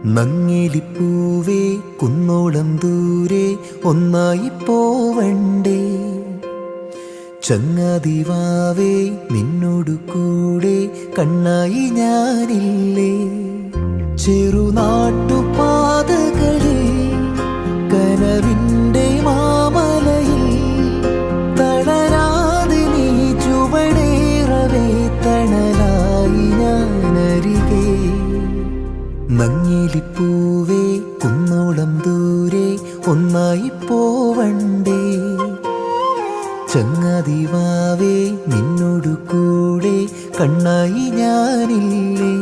നങ്ങിലിപ്പൂവേ കുന്നോളം ദൂരെ ഒന്നായി പോവണ്ടേ, ചങ്ങാതിവാവേ നിന്നോടു കൂടെ കണ്ണായി ഞാനില്ലേ. ചെറുനാട്ടുപാതകളിൽ കനവിൻ്റെ മാമലയിൽ തളരാതെ നീ ചുവടേറവേ തണലായി ഞാനരികെ. നങ്ങിലിപ്പൂവേ കുന്നോളം ദൂരെ ഒന്നായി പോവണ്ടേ, ചങ്ങാതിവാവേ നിന്നോടു കൂടെ കണ്ണായി ഞാനില്ലേ.